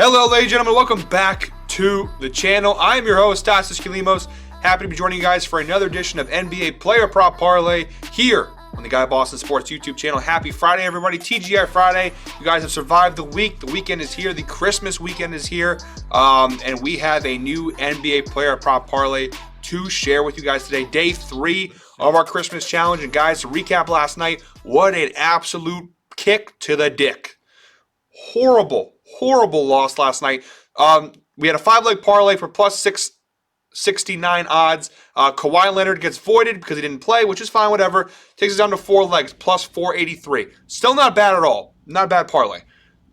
Hello, ladies and gentlemen. Welcome back to the channel. I am your host, Tassis Kilimos. Happy to be joining you guys for another edition of NBA Player Prop Parlay here on the Guy Boston Sports YouTube channel. Happy Friday, everybody. TGI Friday. You guys have survived the week. The weekend is here. The Christmas weekend is here. And we have a new NBA Player Prop Parlay to share with you guys today. Day 3 of our Christmas challenge. And guys, to recap last night, what an absolute kick to the dick. Horrible loss last night. We had a 5-leg parlay for plus 669 odds. Kawhi Leonard gets voided because he didn't play, which is fine, whatever. Takes us down to 4 legs, plus 483. Still not bad at all. Not a bad parlay.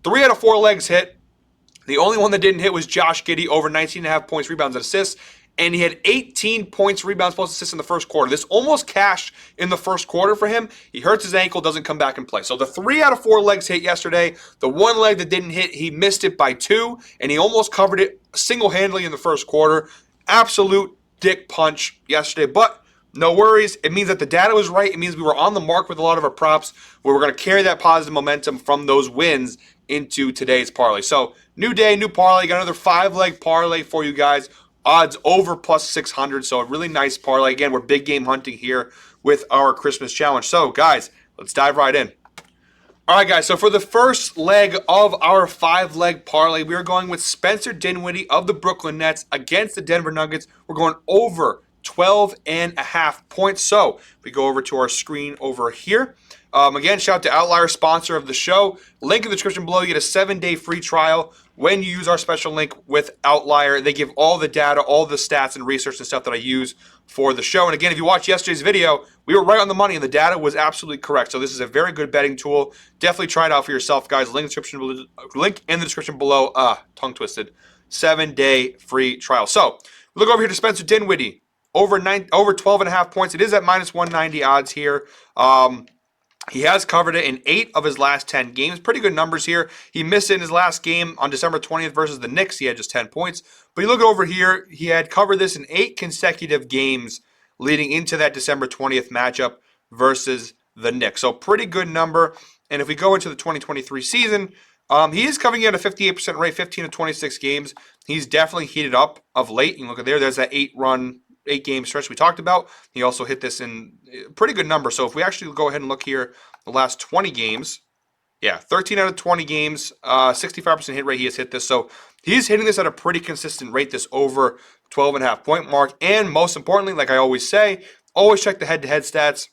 3 out of 4 legs hit. The only one that didn't hit was Josh Giddey, over 19.5 points, rebounds, and assists. And he had 18 points, rebounds, plus assists in the first quarter. This almost cashed in the first quarter for him. He hurts his ankle, doesn't come back and play. So the 3 out of 4 legs hit yesterday. The 1 leg that didn't hit, he missed it by 2, and he almost covered it single-handedly in the first quarter. Absolute dick punch yesterday, but no worries. It means that the data was right. It means we were on the mark with a lot of our props, where we're going to carry that positive momentum from those wins into today's parlay. So new day, new parlay. Got another 5-leg parlay for you guys. Odds over plus 600, so a really nice parlay. Again, we're big game hunting here with our Christmas challenge. So, guys, let's dive right in. All right, guys, so for the first leg of our 5-leg parlay, we are going with Spencer Dinwiddie of the Brooklyn Nets against the Denver Nuggets. We're going over 12.5 points. So, we go over to our screen over here. Again, shout out to Outlier, sponsor of the show. Link in the description below. You get a 7-day free trial when you use our special link with Outlier. They give all the data, all the stats and research and stuff that I use for the show. And again, if you watched yesterday's video, we were right on the money and the data was absolutely correct. So this is a very good betting tool. Definitely try it out for yourself, guys. Link in the description below. Tongue twisted. 7-day free trial. So look over here to Spencer Dinwiddie. Over 12.5 points. It is at minus 190 odds here. He has covered it in 8 of his last 10 games. Pretty good numbers here. He missed it in his last game on December 20th versus the Knicks. He had just 10 points. But you look over here, he had covered this in 8 consecutive games leading into that December 20th matchup versus the Knicks. So pretty good number. And if we go into the 2023 season, he is covering at a 58% rate, 15 to 26 games. He's definitely heated up of late. You look at there, there's that 8-game stretch we talked about. He also hit this in a pretty good number. So if we actually go ahead and look here, the last 20 games, 13 out of 20 games, 65% hit rate, he has hit this. So he's hitting this at a pretty consistent rate, this over 12.5 point mark. And most importantly, like I always say, always check the head-to-head stats.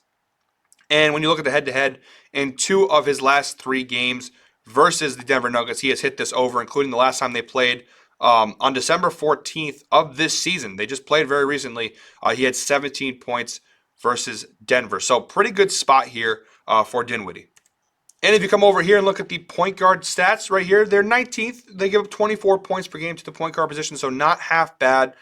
And when you look at the head-to-head, in 2 of his last 3 games versus the Denver Nuggets, he has hit this over, including the last time they played on December 14th of this season. They just played very recently. He had 17 points versus Denver. So pretty good spot here for Dinwiddie. And if you come over here and look at the point guard stats right here, they're 19th. They give up 24 points per game to the point guard position, so not half bad.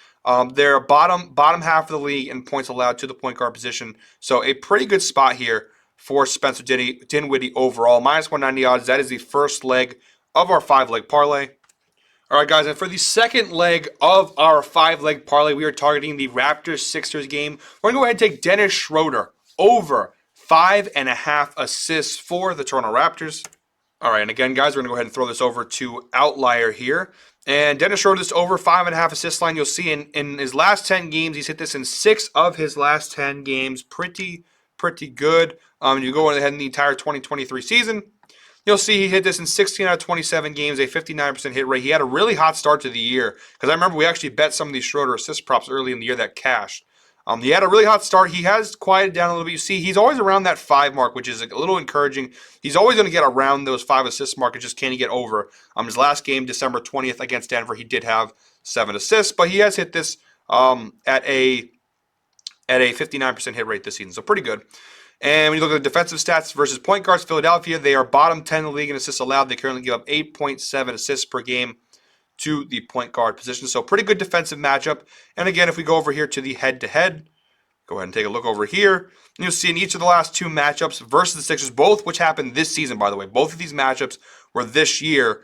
They're bottom half of the league in points allowed to the point guard position. So a pretty good spot here for Spencer Dinwiddie overall. Minus 190 odds. That is the first leg of our 5-leg parlay. All right, guys, and for the second leg of our 5-leg parlay, we are targeting the Raptors-Sixers game. We're going to go ahead and take Dennis Schroeder over 5.5 assists for the Toronto Raptors. All right, and again, guys, we're going to go ahead and throw this over to Outlier here. And Dennis Schroeder is over 5.5 assist line. You'll see in his last 10 games, he's hit this in 6 of his last 10 games. Pretty good. You go ahead in the entire 2023 season. You'll see he hit this in 16 out of 27 games, a 59% hit rate. He had a really hot start to the year because I remember we actually bet some of these Schroeder assist props early in the year that cashed. He had a really hot start. He has quieted down a little bit. You see, he's always around that 5 mark, which is a little encouraging. He's always going to get around those 5 assist mark. It just can he get over. His last game, December 20th against Denver, he did have 7 assists, but he has hit this at a 59% hit rate this season, so pretty good. And when you look at the defensive stats versus point guards, Philadelphia, they are bottom 10 in the league in assists allowed. They currently give up 8.7 assists per game to the point guard position. So pretty good defensive matchup. And again, if we go over here to the head-to-head, go ahead and take a look over here. You'll see in each of the last 2 matchups versus the Sixers, both which happened this season, by the way. Both of these matchups were this year.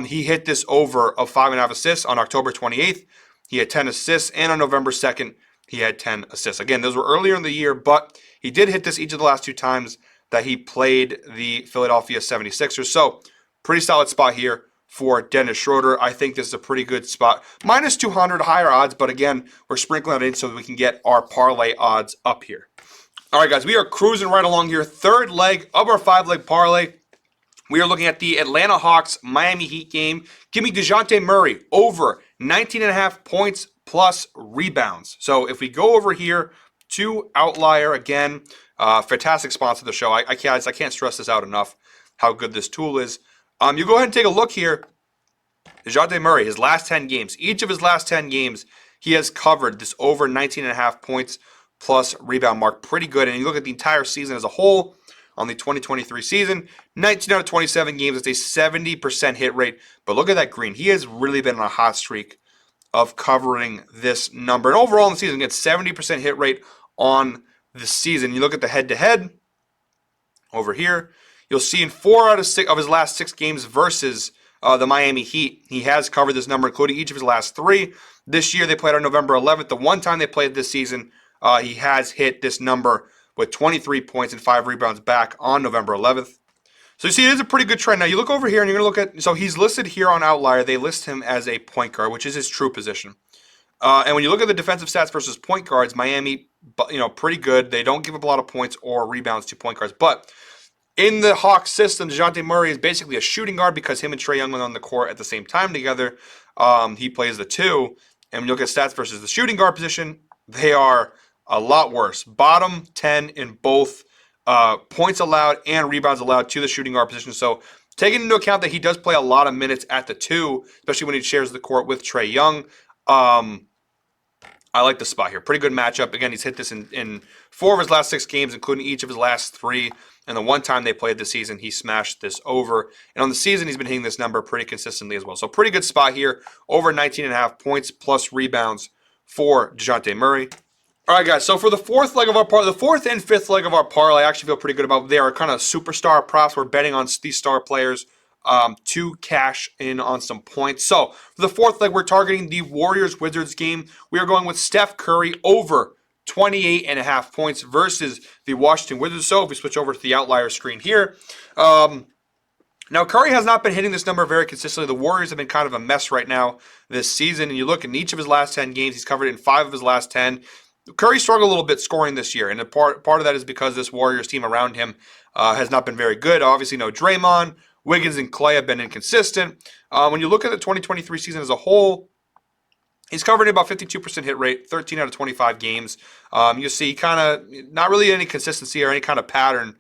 He hit this over of 5.5 assists on October 28th. He had 10 assists. And on November 2nd, he had 10 assists. Again, those were earlier in the year, but he did hit this each of the last 2 times that he played the Philadelphia 76ers. So, pretty solid spot here for Dennis Schroeder. I think this is a pretty good spot. Minus 200, higher odds, but again, we're sprinkling it in so that we can get our parlay odds up here. All right, guys, we are cruising right along here. Third leg of our 5-leg parlay. We are looking at the Atlanta Hawks Miami Heat game. Give me DeJounte Murray over 19.5 points plus rebounds. So if we go over here to Outlier again, fantastic sponsor of the show. I can't stress this out enough how good this tool is. You go ahead and take a look here. DeJounte Murray, his last 10 games, each of his last 10 games, he has covered this over 19.5 points plus rebound mark. Pretty good. And you look at the entire season as a whole, on the 2023 season, 19 out of 27 games. It's a 70% hit rate. But look at that green. He has really been on a hot streak of covering this number. And overall in the season, gets 70% hit rate on the season. You look at the head-to-head over here, you'll see in 4 out of 6 of his last 6 games versus the Miami Heat, he has covered this number, including each of his last 3. This year, they played on November 11th. The one time they played this season, he has hit this number with 23 points and 5 rebounds back on November 11th. So you see, it is a pretty good trend. Now, you look over here, and you're going to look at, so he's listed here on Outlier. They list him as a point guard, which is his true position. And when you look at the defensive stats versus point guards, Miami, pretty good. They don't give up a lot of points or rebounds to point guards. But in the Hawks system, DeJounte Murray is basically a shooting guard because him and Trae Young went on the court at the same time together. He plays the 2. And when you look at stats versus the shooting guard position, they are a lot worse. Bottom 10 in both points allowed and rebounds allowed to the shooting guard position. So taking into account that he does play a lot of minutes at the 2, especially when he shares the court with Trae Young, I like the spot here. Pretty good matchup. Again, he's hit this in 4 of his last 6 games, including each of his last 3. And the one time they played this season, he smashed this over. And on the season, he's been hitting this number pretty consistently as well. So pretty good spot here. Over 19.5 points plus rebounds for DeJounte Murray. All right, guys, so for the fourth leg of our parlay, the fourth and fifth leg of our parlay, I actually feel pretty good about. They are kind of superstar props. We're betting on these star players to cash in on some points. So for the fourth leg, we're targeting the Warriors-Wizards game. We are going with Steph Curry over 28.5 points versus the Washington Wizards. So if we switch over to the Outlier screen here, now Curry has not been hitting this number very consistently. The Warriors have been kind of a mess right now this season. And you look in each of his last 10 games, he's covered in 5 of his last 10. Curry struggled a little bit scoring this year, and part of that is because this Warriors team around him has not been very good. Obviously, no Draymond, Wiggins, and Clay have been inconsistent. When you look at the 2023 season as a whole, he's covered about 52% hit rate, 13 out of 25 games. You see kind of not really any consistency or any kind of pattern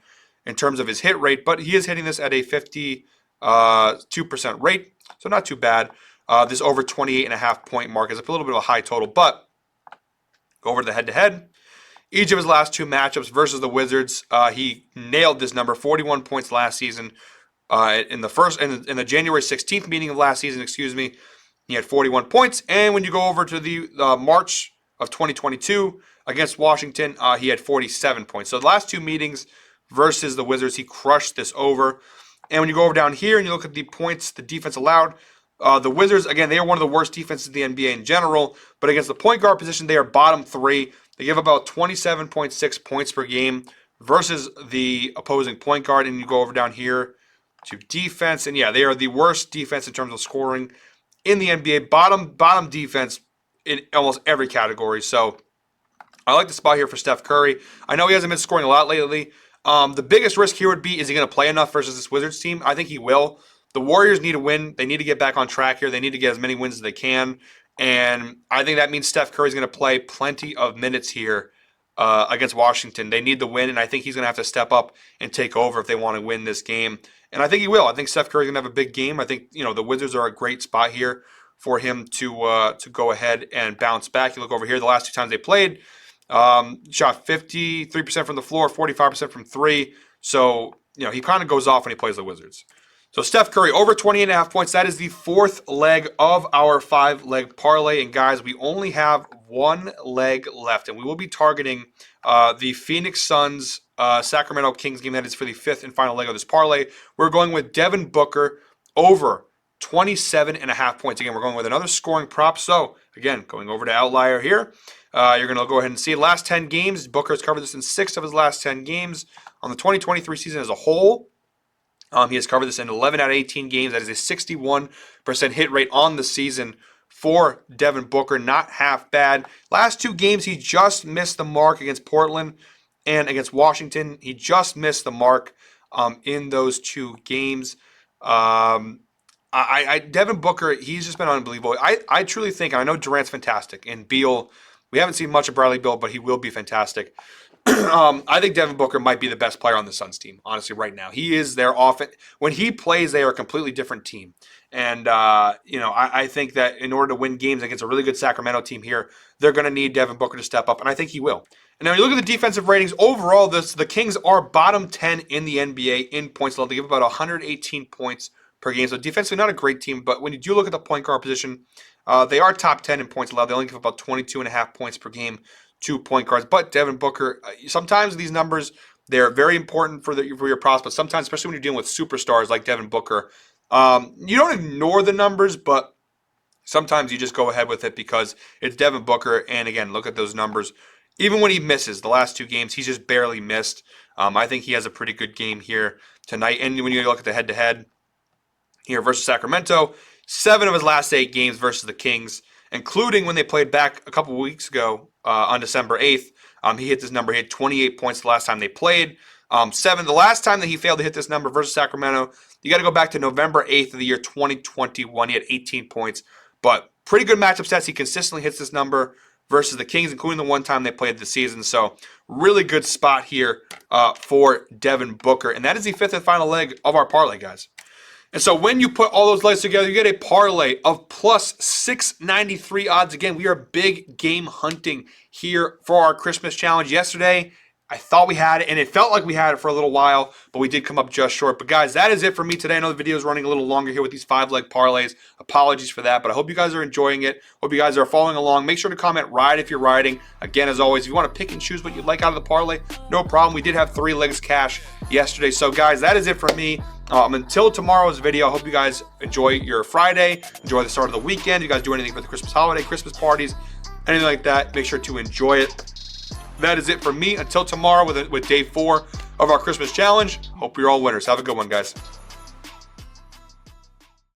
in terms of his hit rate, but he is hitting this at a 52% rate, so not too bad. This over 28.5 point mark is a little bit of a high total, but go over to the head-to-head. Each of his last 2 matchups versus the Wizards, he nailed this number, 41 points last season. In the January 16th meeting of last season, he had 41 points. And when you go over to the March of 2022 against Washington, he had 47 points. So the last 2 meetings versus the Wizards, he crushed this over. And when you go over down here and you look at the points, the defense allowed, the Wizards, again, they are one of the worst defenses in the NBA in general, but against the point guard position, they are bottom 3. They give about 27.6 points per game versus the opposing point guard. And you go over down here to defense, and yeah, they are the worst defense in terms of scoring in the NBA. Bottom defense in almost every category. So I like the spot here for Steph Curry. I know he hasn't been scoring a lot lately. The biggest risk here would be, is he going to play enough versus this Wizards team? I think he will. The Warriors need to win. They need to get back on track here. They need to get as many wins as they can. And I think that means Steph Curry's going to play plenty of minutes here against Washington. They need the win, and I think he's going to have to step up and take over if they want to win this game. And I think he will. I think Steph Curry's going to have a big game. I think the Wizards are a great spot here for him to go ahead and bounce back. You look over here, the last 2 times they played, shot 53% from the floor, 45% from 3. So, he kind of goes off when he plays the Wizards. So Steph Curry, over 28.5 points. That is the 4th leg of our 5-leg parlay. And guys, we only have 1 leg left. And we will be targeting the Phoenix Suns Sacramento Kings game. That is for the 5th and final leg of this parlay. We're going with Devin Booker over 27.5 points. Again, we're going with another scoring prop. So again, going over to Outlier here. You're going to go ahead and see last 10 games. Booker has covered this in 6 of his last 10 games. On the 2023 season as a whole, He has covered this in 11 out of 18 games. That is a 61% hit rate on the season for Devin Booker. Not half bad. Last 2 games, he just missed the mark against Portland and against Washington. He just missed the mark in those 2 games. Devin Booker, he's just been unbelievable. I truly think, and I know Durant's fantastic, and Beal, we haven't seen much of Bradley Beal, but he will be fantastic. I think Devin Booker might be the best player on the Suns team, honestly, right now. He is their offense. When he plays, they are a completely different team. And, I think that in order to win games against a really good Sacramento team here, they're going to need Devin Booker to step up, and I think he will. And now you look at the defensive ratings. Overall, the Kings are bottom 10 in the NBA in points allowed. They give about 118 points per game. So defensively, not a great team, but when you do look at the point guard position, they are top 10 in points allowed. They only give about 22.5 points per game to point guards. But Devin Booker, sometimes these numbers, they're very important for your prospects. Sometimes, especially when you're dealing with superstars like Devin Booker, you don't ignore the numbers, but sometimes you just go ahead with it because it's Devin Booker. And again, look at those numbers. Even when he misses the last 2 games, he's just barely missed. I think he has a pretty good game here tonight. And when you look at the head-to-head here versus Sacramento, 7 of his last 8 games versus the Kings, including when they played back a couple of weeks ago on December 8th. He hit this number. He had 28 points the last time they played. 7. The last time that he failed to hit this number versus Sacramento, you got to go back to November 8th of the year 2021. He had 18 points. But pretty good matchup stats. He consistently hits this number versus the Kings, including the one time they played this season. So really good spot here for Devin Booker. And that is the 5th and final leg of our parlay, guys. And so when you put all those legs together, you get a parlay of plus 693 odds. Again, we are big game hunting here for our Christmas challenge. Yesterday, I thought we had it, and it felt like we had it for a little while, but we did come up just short. But guys, that is it for me today. I know the video is running a little longer here with these 5-leg parlays. Apologies for that, but I hope you guys are enjoying it. Hope you guys are following along. Make sure to comment ride if you're riding. Again, as always, if you want to pick and choose what you'd like out of the parlay, no problem. We did have 3 legs cash yesterday. So guys, that is it for me. Until tomorrow's video, I hope you guys enjoy your Friday, enjoy the start of the weekend. If you guys do anything for the Christmas holiday, Christmas parties, anything like that, make sure to enjoy it. That is it for me. Until tomorrow with day 4 of our Christmas challenge. Hope you're all winners. Have a good one, guys.